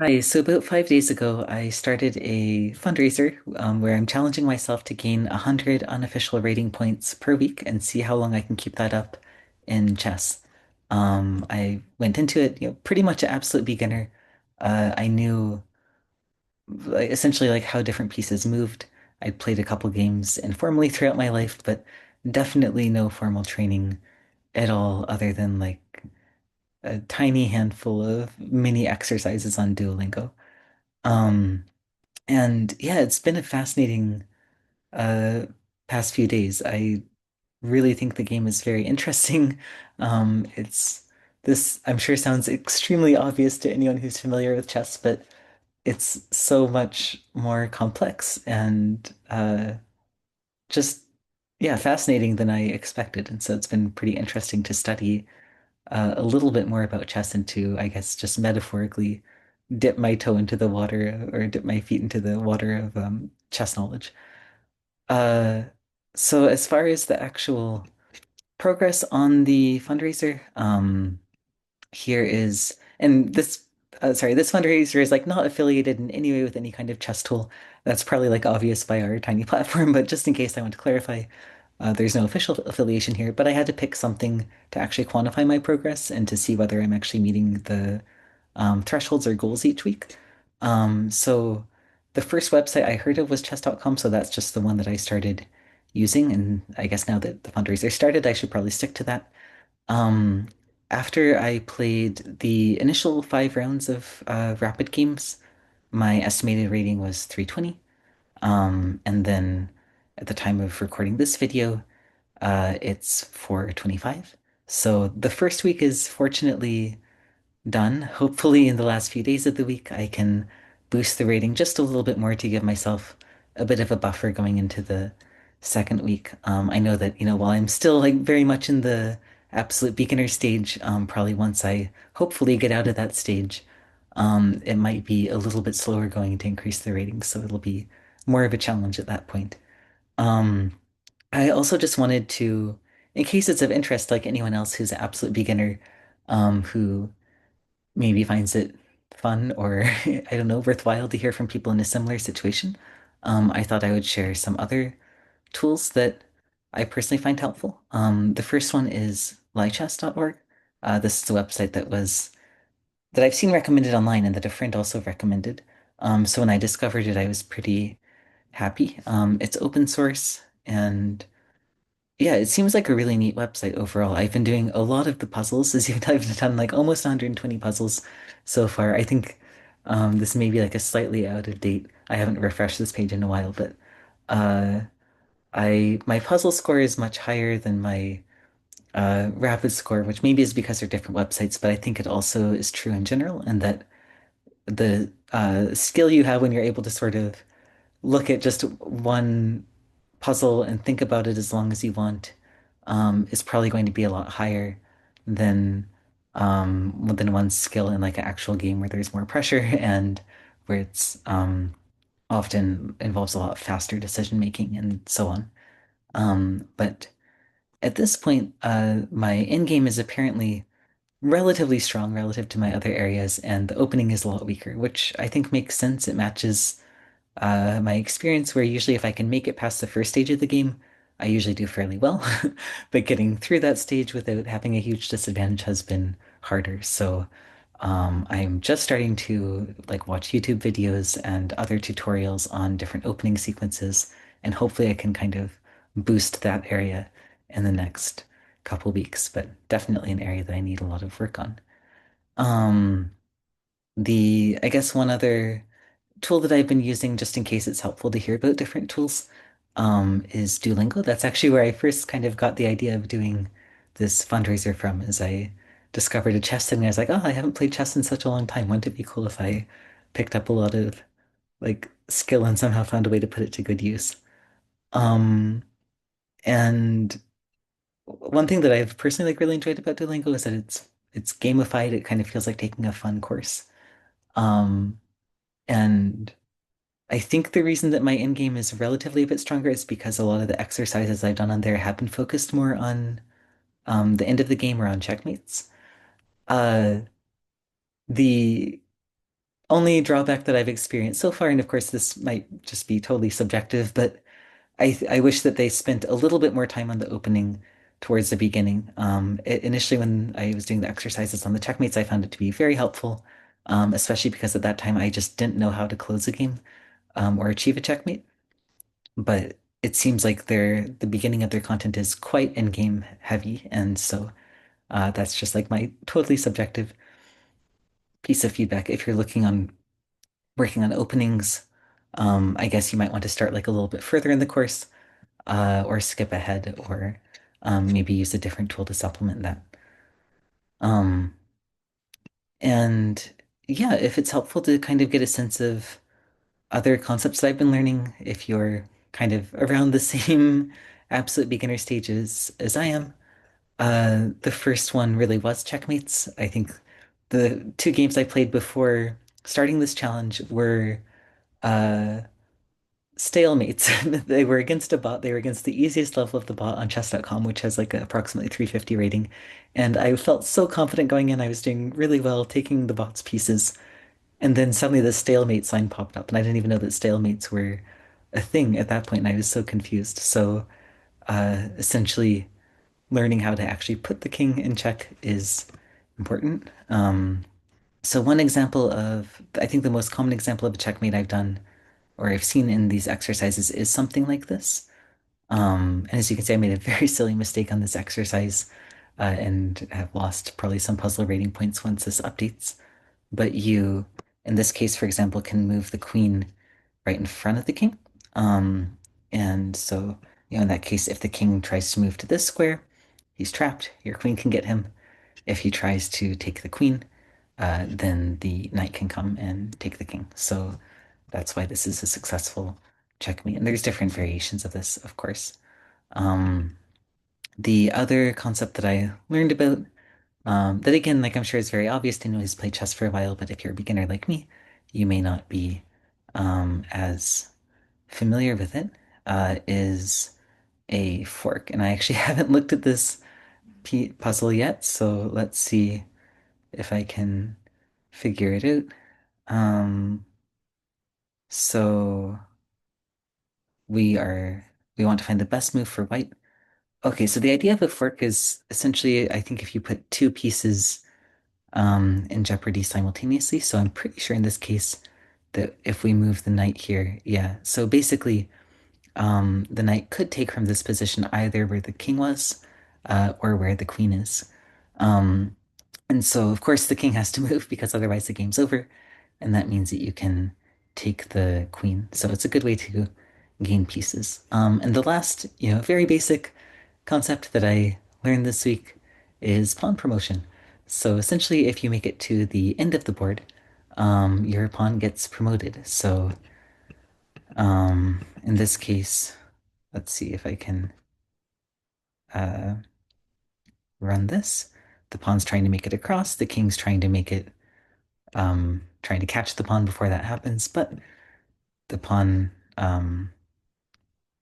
Hi, so about 5 days ago, I started a fundraiser where I'm challenging myself to gain 100 unofficial rating points per week and see how long I can keep that up in chess. I went into it, pretty much an absolute beginner. I knew like, essentially like how different pieces moved. I'd played a couple games informally throughout my life, but definitely no formal training at all, other than like a tiny handful of mini exercises on Duolingo. Um, And yeah, it's been a fascinating uh past few days. I really think the game is very interesting. It's this I'm sure sounds extremely obvious to anyone who's familiar with chess, but it's so much more complex and just yeah, fascinating than I expected. And so it's been pretty interesting to study a little bit more about chess and to, I guess, just metaphorically dip my toe into the water or dip my feet into the water of chess knowledge. Uh, so as far as the actual progress on the fundraiser, here is, and this, sorry, this fundraiser is like not affiliated in any way with any kind of chess tool. That's probably like obvious by our tiny platform, but just in case I want to clarify, there's no official affiliation here, but I had to pick something to actually quantify my progress and to see whether I'm actually meeting the thresholds or goals each week. So the first website I heard of was chess.com, so that's just the one that I started using. And I guess now that the fundraiser started, I should probably stick to that. Um, After I played the initial 5 rounds of rapid games, my estimated rating was 320. And then at the time of recording this video, it's 425. So the first week is fortunately done. Hopefully, in the last few days of the week, I can boost the rating just a little bit more to give myself a bit of a buffer going into the second week. I know that, while I'm still like very much in the absolute beginner stage, probably once I hopefully get out of that stage, it might be a little bit slower going to increase the rating, so it'll be more of a challenge at that point. Um, I also just wanted to, in case it's of interest, like anyone else who's an absolute beginner, who maybe finds it fun or I don't know, worthwhile to hear from people in a similar situation. I thought I would share some other tools that I personally find helpful. The first one is lichess.org. This is a website that I've seen recommended online and that a friend also recommended. So when I discovered it, I was pretty happy. It's open source and yeah, it seems like a really neat website overall. I've been doing a lot of the puzzles, as you've I've done like almost 120 puzzles so far. I think this may be like a slightly out of date. I haven't refreshed this page in a while, but uh, I my puzzle score is much higher than my rapid score, which maybe is because they're different websites, but I think it also is true in general, and that the skill you have when you're able to sort of look at just one puzzle and think about it as long as you want is probably going to be a lot higher than one's skill in like an actual game where there's more pressure and where it's often involves a lot faster decision making and so on. But at this point, my end game is apparently relatively strong relative to my other areas, and the opening is a lot weaker, which I think makes sense. It matches my experience where usually if I can make it past the first stage of the game, I usually do fairly well. But getting through that stage without having a huge disadvantage has been harder. So I'm just starting to like watch YouTube videos and other tutorials on different opening sequences, and hopefully I can kind of boost that area in the next couple weeks, but definitely an area that I need a lot of work on. Um, I guess one other tool that I've been using just in case it's helpful to hear about different tools is Duolingo. That's actually where I first kind of got the idea of doing this fundraiser from, as I discovered a chess thing. And I was like, oh, I haven't played chess in such a long time. Wouldn't it be cool if I picked up a lot of like skill and somehow found a way to put it to good use? Um, and one thing that I've personally like really enjoyed about Duolingo is that it's gamified. It kind of feels like taking a fun course. Um, and I think the reason that my end game is relatively a bit stronger is because a lot of the exercises I've done on there have been focused more on the end of the game or on checkmates. Uh, the only drawback that I've experienced so far, and of course this might just be totally subjective, but I wish that they spent a little bit more time on the opening towards the beginning. Initially, when I was doing the exercises on the checkmates, I found it to be very helpful, especially because at that time I just didn't know how to close a game or achieve a checkmate. But it seems like the beginning of their content is quite in-game heavy, and so that's just like my totally subjective piece of feedback. If you're looking on working on openings, I guess you might want to start like a little bit further in the course, or skip ahead, or maybe use a different tool to supplement that. Um, and yeah, if it's helpful to kind of get a sense of other concepts that I've been learning, if you're kind of around the same absolute beginner stages as I am, the first one really was checkmates. I think the two games I played before starting this challenge were uh, stalemates. They were against a bot. They were against the easiest level of the bot on chess.com, which has like approximately 350 rating. And I felt so confident going in. I was doing really well, taking the bot's pieces. And then suddenly the stalemate sign popped up, and I didn't even know that stalemates were a thing at that point, and I was so confused. So essentially, learning how to actually put the king in check is important. So one example of, I think the most common example of a checkmate I've done or I've seen in these exercises is something like this. And as you can see, I made a very silly mistake on this exercise and have lost probably some puzzle rating points once this updates. But you, in this case, for example, can move the queen right in front of the king. Um, and so, in that case, if the king tries to move to this square, he's trapped. Your queen can get him. If he tries to take the queen, then the knight can come and take the king. So that's why this is a successful checkmate. And there's different variations of this, of course. Um, the other concept that I learned about, that again, like I'm sure is very obvious to anyone who's played chess for a while, but if you're a beginner like me, you may not be as familiar with it, is a fork. And I actually haven't looked at this puzzle yet, so let's see if I can figure it out. Um, so we are we want to find the best move for white. Okay, so the idea of a fork is essentially, I think if you put two pieces in jeopardy simultaneously. So I'm pretty sure in this case that if we move the knight here, yeah. So basically, the knight could take from this position either where the king was, or where the queen is. Um, and so, of course, the king has to move because otherwise the game's over. And that means that you can take the queen. So it's a good way to gain pieces. And the last, very basic concept that I learned this week is pawn promotion. So essentially, if you make it to the end of the board, your pawn gets promoted. So in this case, let's see if I can uh, run this. The pawn's trying to make it across. The king's trying to make it, trying to catch the pawn before that happens, but the pawn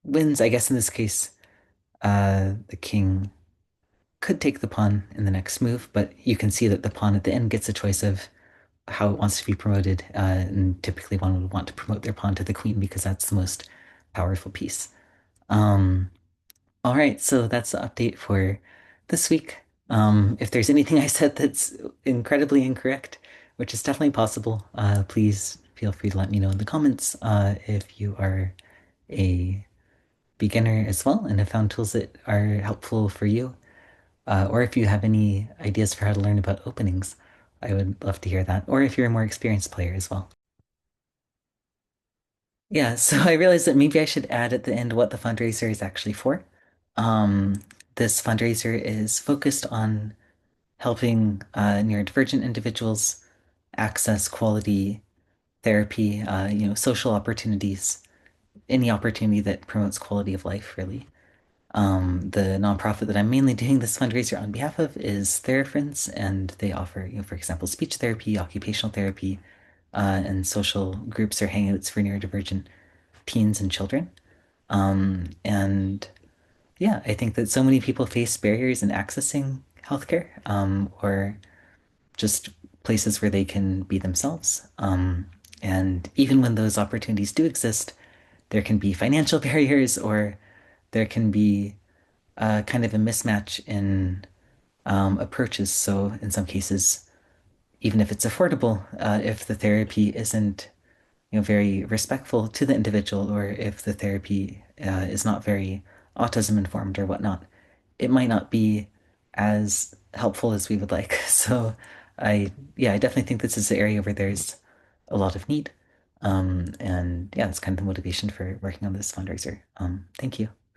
wins. I guess in this case, the king could take the pawn in the next move, but you can see that the pawn at the end gets a choice of how it wants to be promoted. And typically, one would want to promote their pawn to the queen because that's the most powerful piece. Um, all right, so that's the update for this week. If there's anything I said that's incredibly incorrect, which is definitely possible, please feel free to let me know in the comments if you are a beginner as well and have found tools that are helpful for you, or if you have any ideas for how to learn about openings. I would love to hear that, or if you're a more experienced player as well. Yeah, so I realized that maybe I should add at the end what the fundraiser is actually for. Um, this fundraiser is focused on helping neurodivergent individuals access quality therapy, social opportunities, any opportunity that promotes quality of life, really. The nonprofit that I'm mainly doing this fundraiser on behalf of is Therafriends, and they offer, for example, speech therapy, occupational therapy, and social groups or hangouts for neurodivergent teens and children. And yeah, I think that so many people face barriers in accessing healthcare, or just places where they can be themselves. And even when those opportunities do exist, there can be financial barriers or there can be kind of a mismatch in approaches. So in some cases, even if it's affordable, if the therapy isn't, very respectful to the individual, or if the therapy is not very autism informed or whatnot, it might not be as helpful as we would like. So yeah, I definitely think this is an area where there's a lot of need. And yeah, that's kind of the motivation for working on this fundraiser. Thank you.